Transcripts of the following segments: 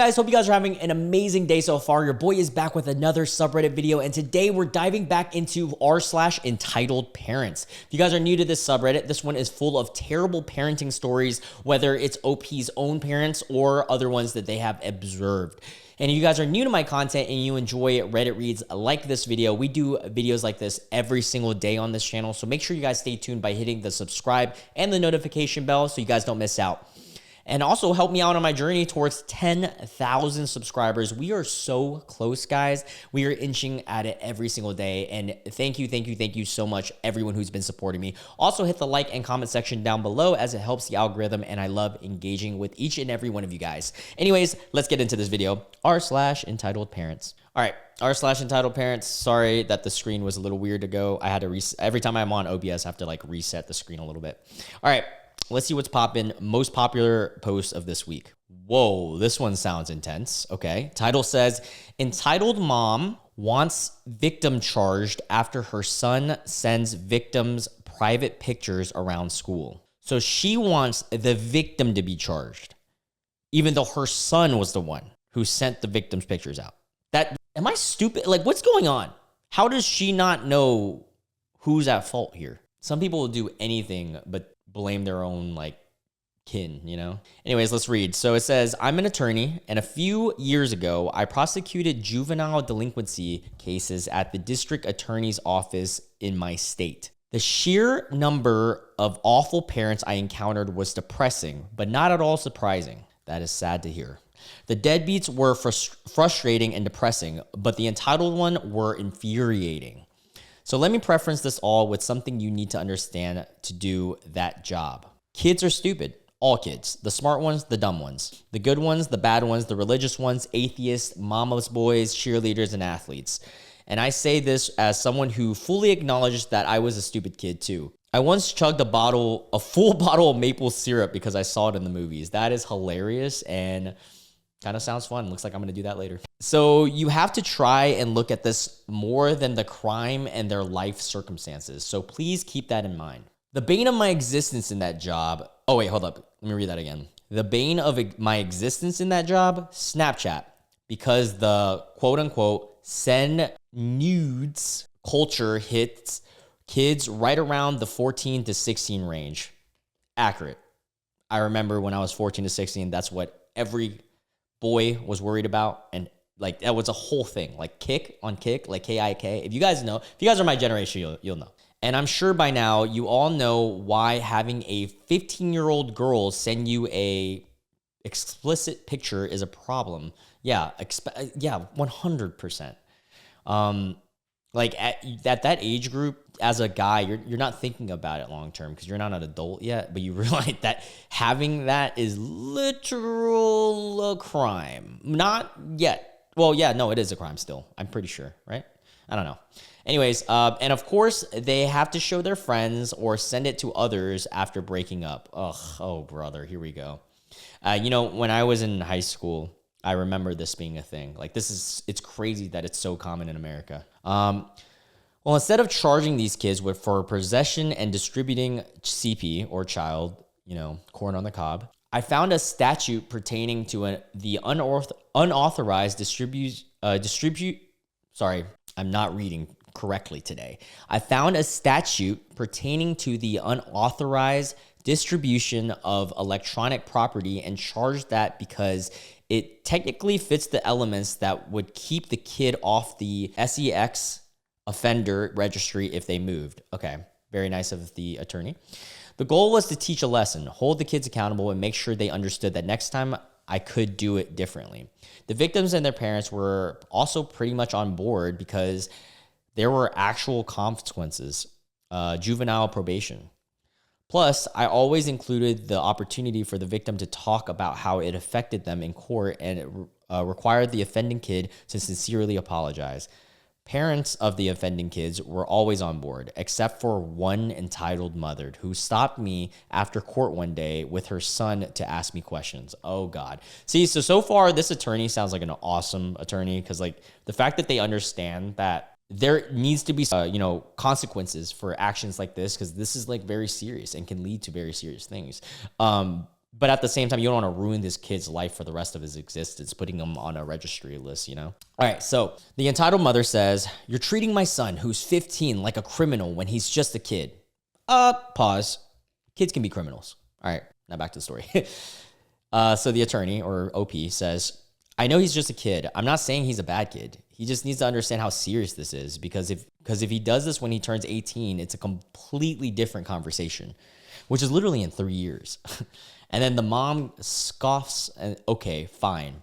guys, hope you guys are having an amazing day so far. Your boy is back with another subreddit video, and today we're diving back into r/entitled parents. If you guys are new to this subreddit, this one is full of terrible parenting stories, whether it's OP's own parents or other ones that they have observed. And if you guys are new to my content and you enjoy Reddit reads like this video, we do videos like this every single day on this channel. So make sure you guys stay tuned by hitting the subscribe and the notification bell so you guys don't miss out. And also help me out on my journey towards 10,000 subscribers. We are so close, guys. We are inching at it every single day. And thank you so much, everyone who's been supporting me. Also, hit the like and comment section down below as it helps the algorithm. And I love engaging with each and every one of you guys. Anyways, let's get into this video. r/entitled parents. All right, r/entitled parents. Sorry that the screen was a little weird to go. I had to reset. Every time I'm on OBS, I have to like reset the screen a little bit. All right. Let's see what's popping. Most popular post of this week. Whoa, this one sounds intense. Okay. Title says, entitled mom wants victim charged after her son sends victim's private pictures around school. So she wants the victim to be charged, even though her son was the one who sent the victim's pictures out. Am I stupid? Like, what's going on? How does she not know who's at fault here? Some people will do anything but blame their own like kin, you know? Anyways, let's read. So it says, I'm an attorney, and a few years ago, I prosecuted juvenile delinquency cases at the district attorney's office in my state. The sheer number of awful parents I encountered was depressing, but not at all surprising. That is sad to hear. The deadbeats were frustrating and depressing, but the entitled one were infuriating. So let me preference this all with something you need to understand to do that job. Kids are stupid. All kids. The smart ones, the dumb ones. The good ones, the bad ones, the religious ones, atheists, mama's boys, cheerleaders, and athletes. And I say this as someone who fully acknowledges that I was a stupid kid too. I once chugged a full bottle of maple syrup because I saw it in the movies. That is hilarious and kind of sounds fun. Looks like I'm going to do that later. So you have to try and look at this more than the crime and their life circumstances. So please keep that in mind. The bane of my existence in that job. Oh, wait, hold up. Let me read that again. The bane of my existence in that job, Snapchat, because the quote unquote send nudes culture hits kids right around the 14 to 16 range. Accurate. I remember when I was 14 to 16, that's what every boy was worried about, and like that was a whole thing, like kick, like KIK. If you guys are my generation, you'll know. And I'm sure by now you all know why having a 15-year-old girl send you a explicit picture is a problem. Yeah, 100%. Like at that age group, as a guy, you're not thinking about it long term because you're not an adult yet, but you realize that having that is literal a crime. Not yet. Well, yeah, no, it is a crime still. I'm pretty sure, right? I don't know. Anyways, and of course, they have to show their friends or send it to others after breaking up. Ugh, oh, brother, here we go. When I was in high school, I remember this being a thing. Like, it's crazy that it's so common in America. Well, instead of charging these kids for possession and distributing CP or child, corn on the cob, I found a statute pertaining to the unauthorized Sorry, I'm not reading correctly today. I found a statute pertaining to the unauthorized distribution of electronic property and charged that because it technically fits the elements that would keep the kid off the SEX offender registry if they moved. Okay, very nice of the attorney. The goal was to teach a lesson, hold the kids accountable, and make sure they understood that next time I could do it differently. The victims and their parents were also pretty much on board because there were actual consequences, juvenile probation. Plus, I always included the opportunity for the victim to talk about how it affected them in court, and it required the offending kid to sincerely apologize. Parents of the offending kids were always on board, except for one entitled mother who stopped me after court one day with her son to ask me questions. Oh, God. See, so far, this attorney sounds like an awesome attorney because, like, the fact that they understand that there needs to be, consequences for actions like this because this is, like, very serious and can lead to very serious things. But at the same time, you don't want to ruin this kid's life for the rest of his existence, putting him on a registry list, you know? All right, so the entitled mother says, "You're treating my son, who's 15, like a criminal when he's just a kid." Pause. Kids can be criminals. All right, now back to the story. So the attorney, or OP, says, "I know he's just a kid. I'm not saying he's a bad kid. He just needs to understand how serious this is, because if he does this when he turns 18, it's a completely different conversation, which is literally in 3 years." And then the mom scoffs and, "Okay, fine.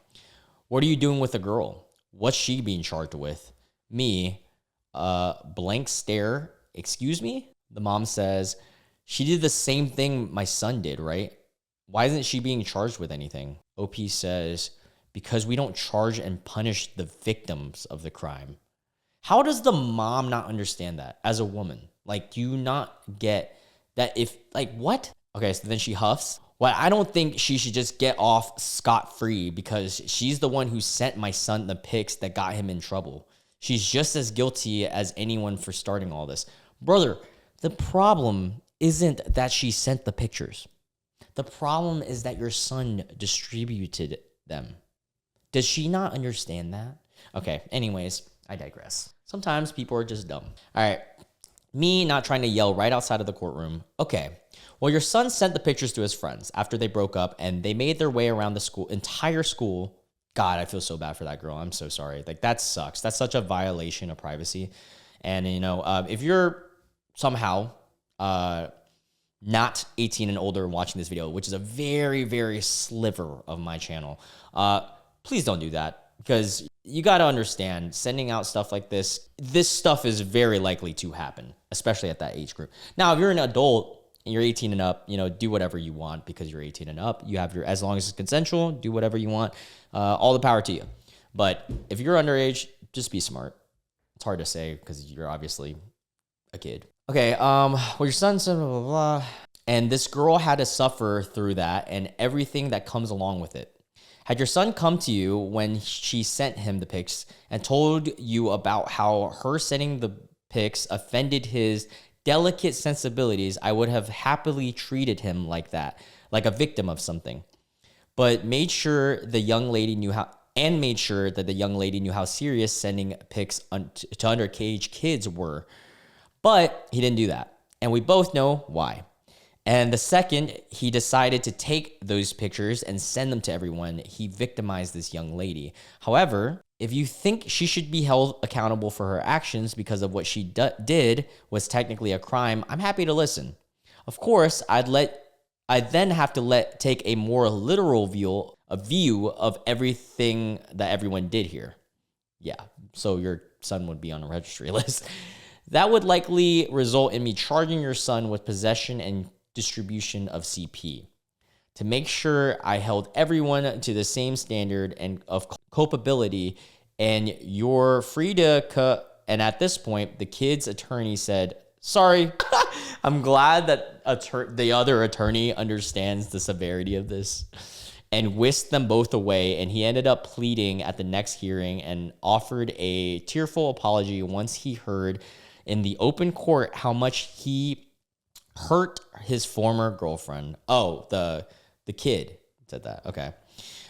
What are you doing with the girl? What's she being charged with?" Me, blank stare. "Excuse me?" The mom says, "She did the same thing my son did, right? Why isn't she being charged with anything?" OP says, "Because we don't charge and punish the victims of the crime." How does the mom not understand that as a woman? Like, do you not get that if, like, what? Okay, so then she huffs. "Well, I don't think she should just get off scot-free because she's the one who sent my son the pics that got him in trouble. She's just as guilty as anyone for starting all this." Brother, the problem isn't that she sent the pictures. The problem is that your son distributed them. Does she not understand that? Okay, anyways, I digress. Sometimes people are just dumb. All right, me not trying to yell right outside of the courtroom. "Okay, well, your son sent the pictures to his friends after they broke up, and they made their way around the entire school." God, I feel so bad for that girl. I'm so sorry. Like, that sucks. That's such a violation of privacy. And, you know, if you're somehow not 18 and older watching this video, which is a very, very sliver of my channel, please don't do that, because you got to understand, sending out stuff like this stuff is very likely to happen, especially at that age group. Now, if you're an adult and you're 18 and up, you know, do whatever you want because you're 18 and up. You have as long as it's consensual, do whatever you want. All the power to you. But if you're underage, just be smart. It's hard to say because you're obviously a kid. Okay, well, your son said blah, blah, blah. And this girl had to suffer through that and everything that comes along with it. Had your son come to you when she sent him the pics and told you about how her sending the pics offended his delicate sensibilities, I would have happily treated him like that, like a victim of something. But made sure the young lady knew how, and made sure that the young lady knew how serious sending pics to underage kids were. But he didn't do that. And we both know why. And the second he decided to take those pictures and send them to everyone, he victimized this young lady. However, if you think she should be held accountable for her actions because of what she did was technically a crime, I'm happy to listen. Of course, I'd then have to take a more literal view of everything that everyone did here. Yeah, so your son would be on a registry list. That would likely result in me charging your son with possession and distribution of CP. To make sure I held everyone to the same standard and of culpability, and you're free to and at this point, the kid's attorney said, "Sorry." I'm glad that the other attorney understands the severity of this, and whisked them both away. And he ended up pleading at the next hearing and offered a tearful apology once he heard in the open court how much he hurt his former girlfriend. Oh, the kid said that. Okay.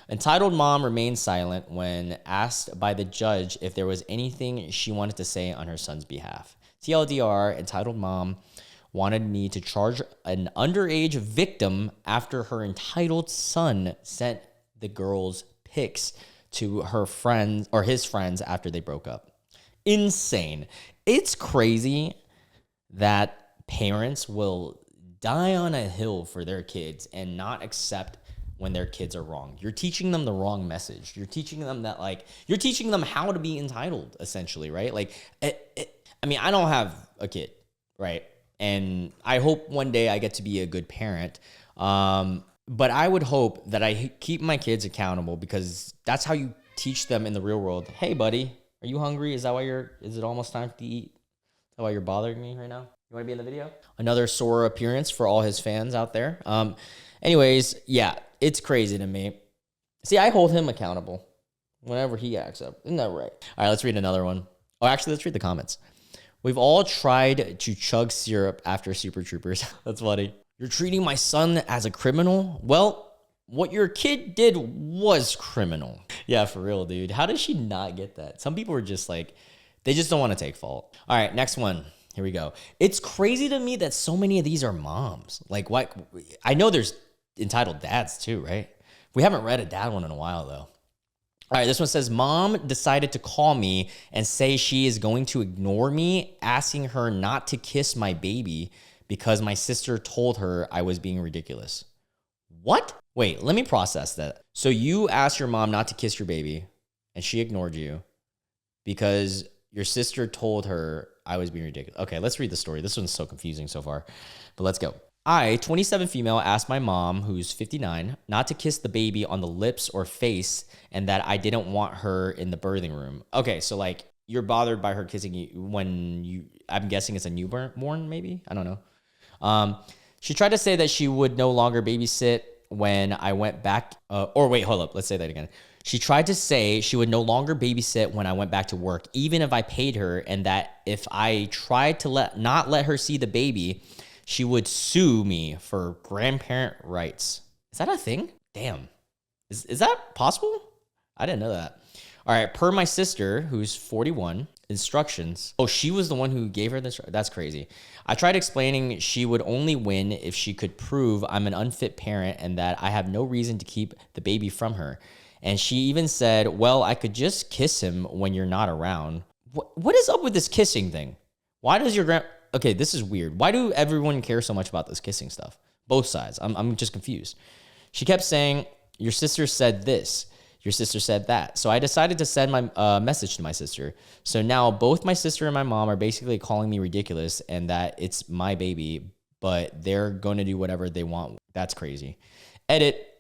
Entitled mom remained silent when asked by the judge if there was anything she wanted to say on her son's behalf. TLDR, entitled mom wanted me to charge an underage victim after her entitled son sent the girl's pics to her friends or his friends after they broke up. Insane. It's crazy that parents will die on a hill for their kids and not accept when their kids are wrong. You're teaching them the wrong message. You're teaching them that, like, you're teaching them how to be entitled, essentially, right? Like, I mean, I don't have a kid, right? And I hope one day I get to be a good parent. But I would hope that I keep my kids accountable, because that's how you teach them in the real world. Hey, buddy, are you hungry? Is it almost time to eat? Is that why you're bothering me right now? You want to be in the video? Another Sora appearance for all his fans out there. Anyways, yeah, it's crazy to me. See, I hold him accountable whenever he acts up. Isn't that right? All right, let's read another one. Oh, actually, let's read the comments. We've all tried to chug syrup after Super Troopers. That's funny. You're treating my son as a criminal? Well, what your kid did was criminal. Yeah, for real, dude. How does she not get that? Some people are just like, they just don't want to take fault. All right, next one. Here we go. It's crazy to me that so many of these are moms. Like, what? I know there's entitled dads too, right? We haven't read a dad one in a while, though. All right, this one says, Mom decided to call me and say she is going to ignore me, asking her not to kiss my baby because my sister told her I was being ridiculous. What? Wait, let me process that. So you asked your mom not to kiss your baby and she ignored you because your sister told her I was being ridiculous. Okay, let's read the story. This one's so confusing so far, but let's go. I, 27 female, asked my mom, who's 59, not to kiss the baby on the lips or face and that I didn't want her in the birthing room. Okay, so like you're bothered by her kissing you when you, I'm guessing it's a newborn maybe? I don't know. She tried to say that she would no longer babysit when I went back, hold up, let's say that again. She tried to say she would no longer babysit when I went back to work, even if I paid her, and that if I tried to not let her see the baby, she would sue me for grandparent rights. Is that a thing? Damn. Is that possible? I didn't know that. All right, per my sister, who's 41, instructions. Oh, she was the one who gave her this? That's crazy. I tried explaining she would only win if she could prove I'm an unfit parent and that I have no reason to keep the baby from her. And she even said, well, I could just kiss him when you're not around. What is up with this kissing thing? Why does your okay, this is weird. Why do everyone care so much about this kissing stuff? Both sides. I'm just confused. She kept saying, your sister said this. Your sister said that. So I decided to send my message to my sister. So now both my sister and my mom are basically calling me ridiculous and that it's my baby, but they're going to do whatever they want. That's crazy. Edit.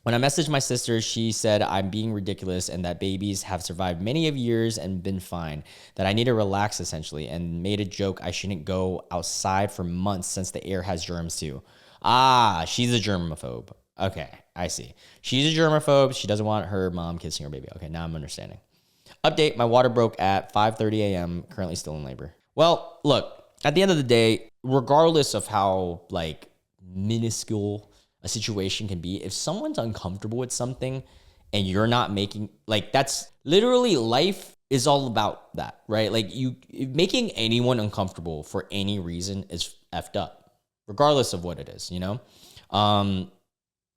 When I messaged my sister, she said I'm being ridiculous and that babies have survived many of years and been fine, that I need to relax essentially, and made a joke I shouldn't go outside for months since the air has germs too. Ah, she's a germaphobe. Okay, I see. She's a germaphobe. She doesn't want her mom kissing her baby. Okay, now I'm understanding. Update, my water broke at 5:30 a.m., currently still in labor. Well, look, at the end of the day, regardless of how like minuscule a situation can be, if someone's uncomfortable with something and you're not making, like, that's literally, life is all about that, right? Like, you making anyone uncomfortable for any reason is effed up, regardless of what it is, you know?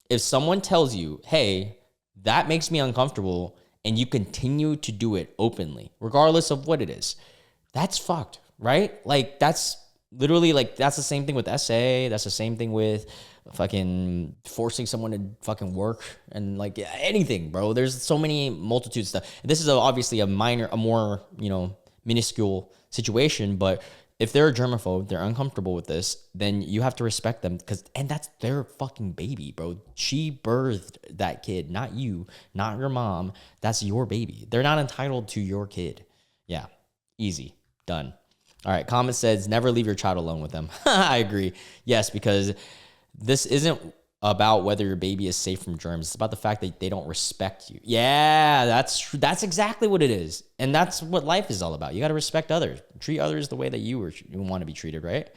If someone tells you, hey, that makes me uncomfortable, and you continue to do it openly, regardless of what it is, that's fucked, right? Like, that's literally, like, that's the same thing with SA. That's the same thing with fucking forcing someone to fucking work and like anything, bro. There's so many multitude stuff. This is obviously a more, you know, minuscule situation, but if they're a germaphobe, they're uncomfortable with this, then you have to respect them and that's their fucking baby, bro. She birthed that kid, not you, not your mom. That's your baby. They're not entitled to your kid. Yeah, easy, done. All right, comment says, never leave your child alone with them. I agree. Yes, because this isn't about whether your baby is safe from germs. It's about the fact that they don't respect you. Yeah, that's true. That's exactly what it is. And that's what life is all about. You got to respect others. Treat others the way that you want to be treated, right?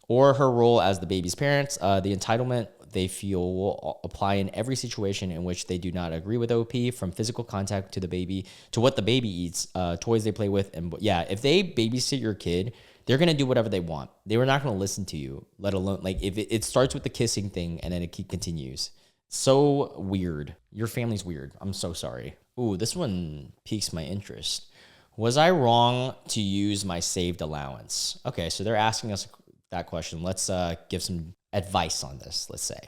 Or her role as the baby's parents. The entitlement they feel will apply in every situation in which they do not agree with OP, from physical contact to the baby, to what the baby eats, toys they play with. And yeah, if they babysit your kid, they're going to do whatever they want. They were not going to listen to you, let alone, like, if it starts with the kissing thing and then it continues. So weird. Your family's weird. I'm so sorry. Ooh, this one piques my interest. Was I wrong to use my saved allowance? Okay, so they're asking us that question. Let's give some advice on this, let's say.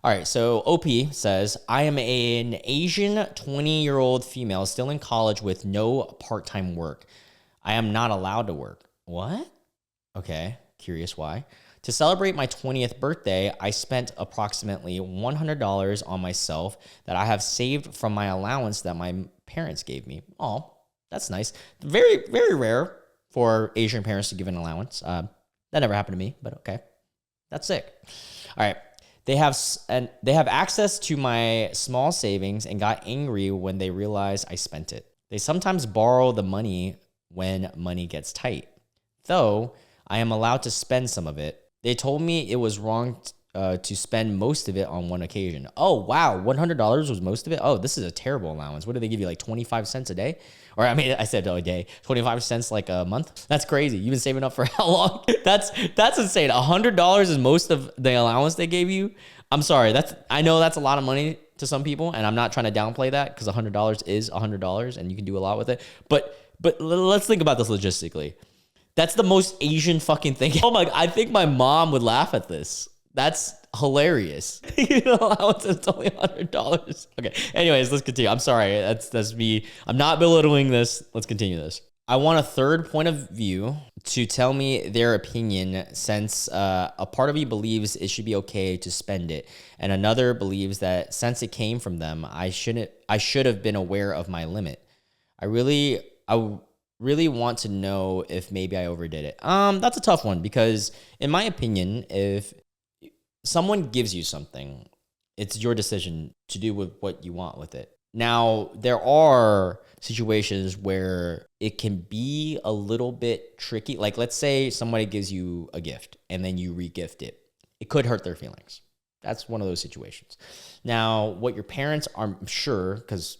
All right, so OP says, I am an Asian 20-year-old female still in college with no part-time work. I am not allowed to work. What? Okay, curious why. To celebrate my 20th birthday, I spent approximately $100 on myself that I have saved from my allowance that my parents gave me. Oh, that's nice. Very, very rare for Asian parents to give an allowance. That never happened to me, but okay. That's sick. All right. They have access to my small savings and got angry when they realized I spent it. They sometimes borrow the money when money gets tight. Though I am allowed to spend some of it, they told me it was wrong to spend most of it on one occasion. Oh, wow. $100 was most of it. Oh, this is a terrible allowance. What do they give you? Like 25 cents a day? Or I mean, I said a day, 25 cents like a month. That's crazy. You've been saving up for how long? That's insane. $100 is most of the allowance they gave you. I'm sorry. I know that's a lot of money to some people, and I'm not trying to downplay that because $100 is $100 and you can do a lot with it. But let's think about this logistically. That's the most Asian fucking thing. Oh my, I think my mom would laugh at this. That's hilarious. Allowance is only $100. Okay. Anyways, let's continue. I'm sorry. That's me. I'm not belittling this. Let's continue this. I want a third point of view to tell me their opinion, since a part of you believes it should be okay to spend it, and another believes that since it came from them, I should have been aware of my limit. I really want to know if maybe I overdid it. That's a tough one, because in my opinion, if someone gives you something, it's your decision to do with what you want with it. Now, there are situations where it can be a little bit tricky. Like, let's say somebody gives you a gift and then you re-gift it. It could hurt their feelings. That's one of those situations. Now, what your parents are, I'm sure, because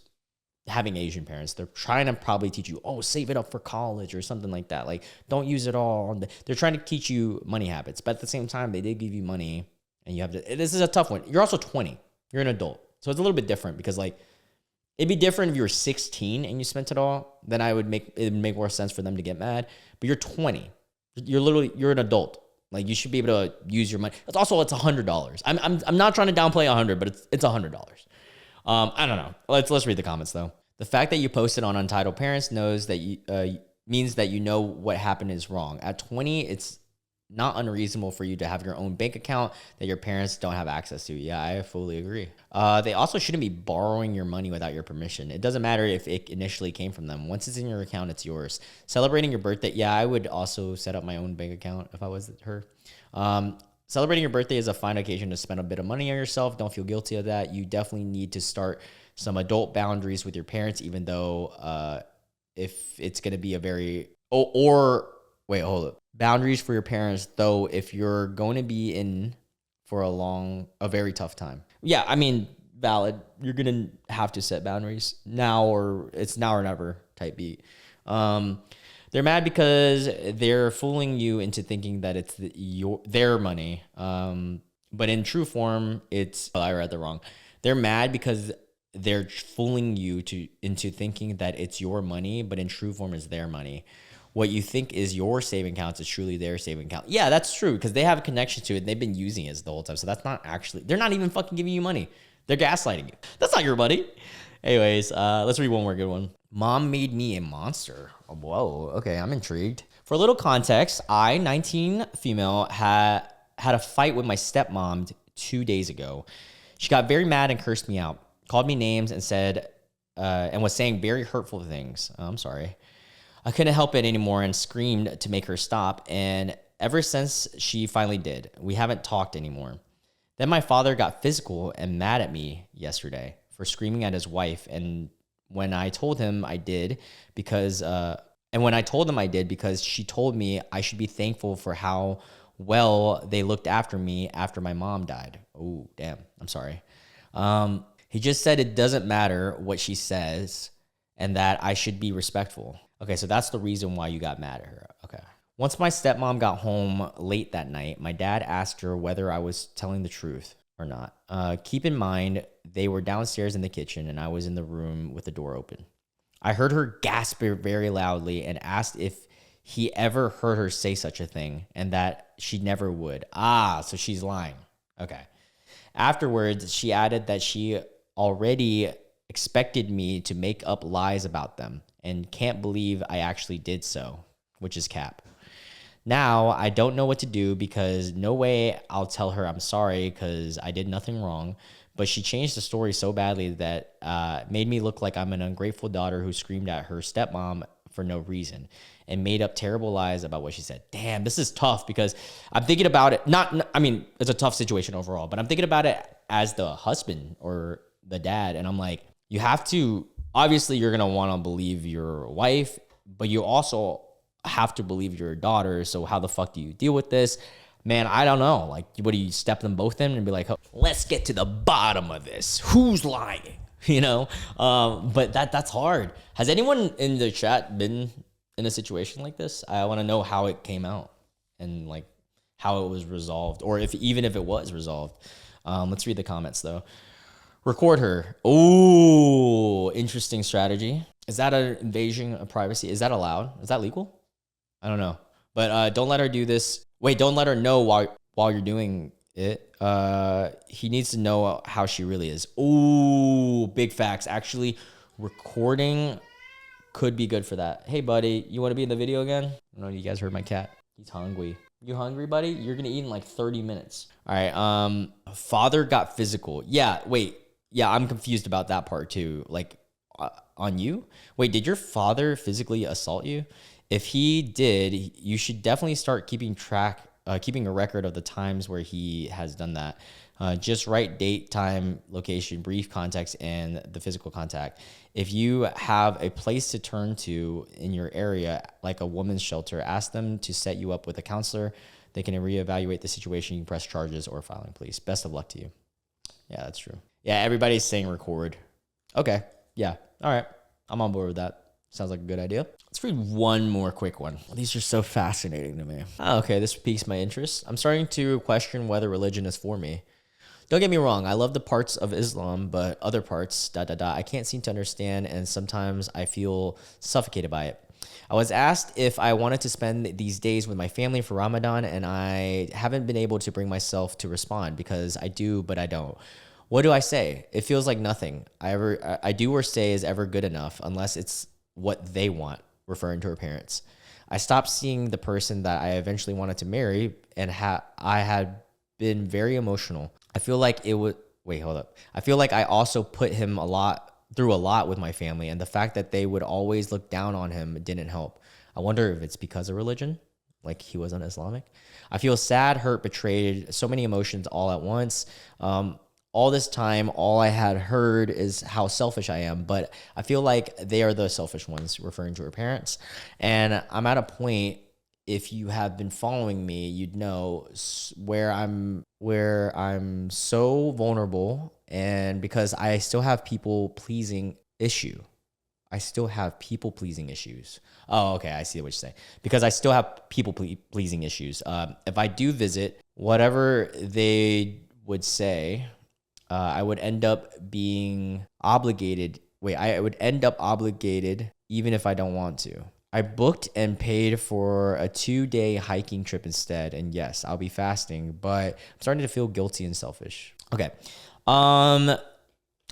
having Asian parents, they're trying to probably teach you, oh, save it up for college or something like that. Like, don't use it all. They're trying to teach you money habits. But at the same time, they did give you money. And you have to, this is a tough one. You're also 20. You're an adult. So it's a little bit different, because like, it'd be different if you were 16 and you spent it all. Then it would make more sense for them to get mad. But you're 20. You're an adult. Like, you should be able to use your money. It's $100. I'm not trying to downplay 100, but it's $100. I don't know. Let's read the comments though. The fact that you posted on Entitled Parents knows that means that you know what happened is wrong. At 20, it's not unreasonable for you to have your own bank account that your parents don't have access to. Yeah, I fully agree. They also shouldn't be borrowing your money without your permission. It doesn't matter if it initially came from them. Once it's in your account, it's yours. Celebrating your birthday. Yeah, I would also set up my own bank account if I was her. Celebrating your birthday is a fine occasion to spend a bit of money on yourself. Don't feel guilty of that. You definitely need to start some adult boundaries with your parents, even though if it's going to be a very, wait, hold up. Boundaries for your parents, though, if you're going to be in for a very tough time. Yeah, I mean, valid. You're going to have to set boundaries now, or it's now or never type beat. They're mad because they're fooling you into thinking that it's their money. But in true form, I read that wrong. They're mad because they're fooling you into thinking that it's your money, but in true form, it's their money. What you think is your saving accounts is truly their saving account. Yeah, that's true, because they have a connection to it and they've been using it the whole time. So that's not actually, they're not even fucking giving you money. They're gaslighting you. That's not your money. Anyways, let's read one more good one. Mom made me a monster. Whoa, okay, I'm intrigued. For a little context, I, 19 female, had a fight with my stepmom 2 days ago. She got very mad and cursed me out, called me names, and said, and was saying very hurtful things. I'm sorry. I couldn't help it anymore and screamed to make her stop. And ever since she finally did, we haven't talked anymore. Then my father got physical and mad at me yesterday for screaming at his wife. And when I told him I did, because she told me I should be thankful for how well they looked after me after my mom died. Oh, damn. I'm sorry. He just said it doesn't matter what she says and that I should be respectful. Okay, so that's the reason why you got mad at her. Okay. Once my stepmom got home late that night, my dad asked her whether I was telling the truth or not. Keep in mind, they were downstairs in the kitchen and I was in the room with the door open. I heard her gasp very loudly and asked if he ever heard her say such a thing and that she never would. So she's lying. Okay. Afterwards, she added that she already expected me to make up lies about them and can't believe I actually did so, which is cap. Now, I don't know what to do because no way I'll tell her I'm sorry because I did nothing wrong, but she changed the story so badly that made me look like I'm an ungrateful daughter who screamed at her stepmom for no reason and made up terrible lies about what she said. Damn, this is tough because I'm thinking about it. It's a tough situation overall, but I'm thinking about it as the husband or the dad, and I'm like, you have to, obviously you're going to want to believe your wife, but you also have to believe your daughter. So how the fuck do you deal with this? Man, I don't know. Like, what do you step them both in and be like, oh, let's get to the bottom of this. Who's lying? You know? But that's hard. Has anyone in the chat been in a situation like this? I want to know how it came out and like how it was resolved, or even if it was resolved. Let's read the comments though. Record her. Oh, interesting strategy. Is that an invasion of privacy? Is that allowed? Is that legal? I don't know. But don't let her do this. Wait, don't let her know while you're doing it. He needs to know how she really is. Ooh, big facts. Actually, recording could be good for that. Hey, buddy, you want to be in the video again? I don't know if you guys heard my cat. He's hungry. You hungry, buddy? You're going to eat in like 30 minutes. All right. Father got physical. Yeah, wait. Yeah, I'm confused about that part too. Like, on you? Wait, did your father physically assault you? If he did, you should definitely start keeping a record of the times where he has done that. Just write date, time, location, brief context, and the physical contact. If you have a place to turn to in your area, like a woman's shelter, ask them to set you up with a counselor. They can reevaluate the situation. You can press charges or filing, please. Best of luck to you. Yeah, that's true. Yeah, everybody's saying record. Okay. Yeah. All right. I'm on board with that. Sounds like a good idea. Let's read one more quick one. These are so fascinating to me. Oh, okay, this piques my interest. I'm starting to question whether religion is for me. Don't get me wrong, I love the parts of Islam, but other parts, I can't seem to understand, and sometimes I feel suffocated by it. I was asked if I wanted to spend these days with my family for Ramadan, and I haven't been able to bring myself to respond because I do, but I don't. What do I say? It feels like nothing I do or say is ever good enough unless it's what they want, referring to her parents. I stopped seeing the person that I eventually wanted to marry, and I had been very emotional. I feel like it would, wait, hold up. I feel like I also put him through a lot with my family, and the fact that they would always look down on him didn't help. I wonder if it's because of religion, like he wasn't Islamic. I feel sad, hurt, betrayed, so many emotions all at once. All this time, all I had heard is how selfish I am, but I feel like they are the selfish ones, referring to her parents. And I'm at a point, if you have been following me, you'd know where I'm so vulnerable, and because I still have people-pleasing issue. I still have people-pleasing issues. Oh, okay, I see what you're saying. Because I still have people-pleasing issues. If I do visit, whatever they would say, I would end up being obligated. I would end up obligated even if I don't want to. I booked and paid for a 2-day hiking trip instead. And yes, I'll be fasting, but I'm starting to feel guilty and selfish. Okay. I'll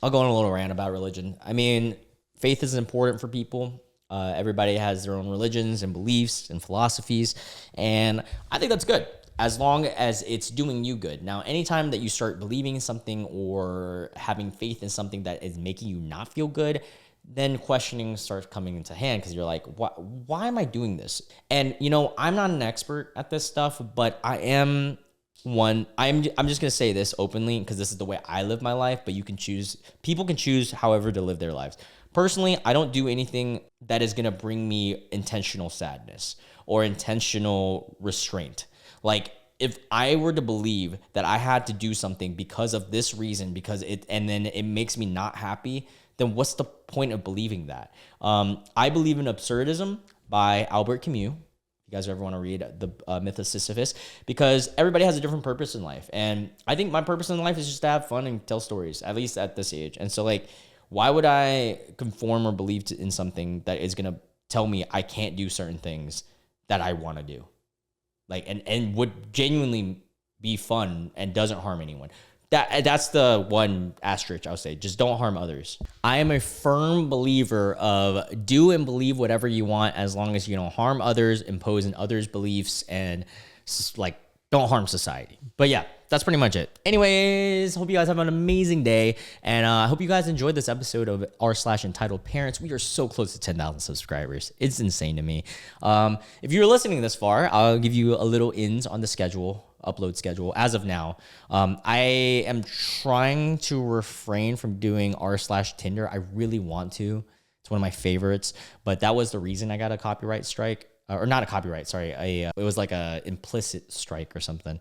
go on a little rant about religion. I mean, faith is important for people. Everybody has their own religions and beliefs and philosophies. And I think that's good, as long as it's doing you good. Now, anytime that you start believing in something or having faith in something that is making you not feel good, then questioning starts coming into hand, because you're like, why am I doing this? And, I'm not an expert at this stuff, but I am one. I'm just going to say this openly because this is the way I live my life, but people can choose however to live their lives. Personally, I don't do anything that is going to bring me intentional sadness or intentional restraint. Like, if I were to believe that I had to do something because of this reason, and then it makes me not happy, then what's the point of believing that? I believe in Absurdism by Albert Camus. If you guys ever want to read the Myth of Sisyphus, because everybody has a different purpose in life. And I think my purpose in life is just to have fun and tell stories, at least at this age. And so, like, why would I conform or believe in something that is going to tell me I can't do certain things that I want to do? Like, and would genuinely be fun and doesn't harm anyone. That's the one asterisk I would say. Just don't harm others. I am a firm believer of do and believe whatever you want, as long as you don't harm others, impose on others' beliefs, and like, don't harm society. But yeah, that's pretty much it. Anyways, hope you guys have an amazing day, and I hope you guys enjoyed this episode of r/entitled parents. We are so close to 10,000 subscribers. It's insane to me. If you're listening this far, I'll give you a little ins on the upload schedule as of now. I am trying to refrain from doing r/Tinder. I really want to. It's one of my favorites, but that was the reason I got a copyright strike. or not a copyright, sorry. It was like a implicit strike or something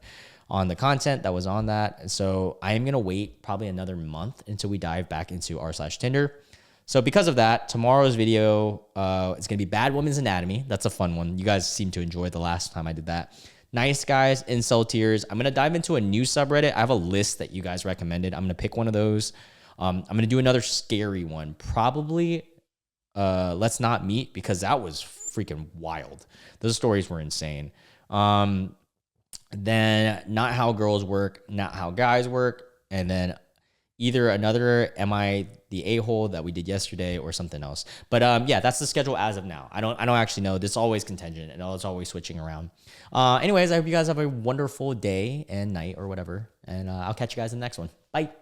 on the content that was on that. And so I am going to wait probably another month until we dive back into r/Tinder. So because of that, tomorrow's video is going to be Bad Woman's Anatomy. That's a fun one. You guys seem to enjoy the last time I did that. Nice guys, incel tears. I'm going to dive into a new subreddit. I have a list that you guys recommended. I'm going to pick one of those. I'm going to do another scary one. Probably Let's Not Meet, because that was freaking wild. Those stories were insane. Then Not How Girls Work, Not How Guys Work, and then either another Am I the A-hole that we did yesterday or something else. But yeah, that's the schedule as of now. I don't actually know. This is always contingent and it's always switching around. Anyways, I hope you guys have a wonderful day and night or whatever. And I'll catch you guys in the next one. Bye.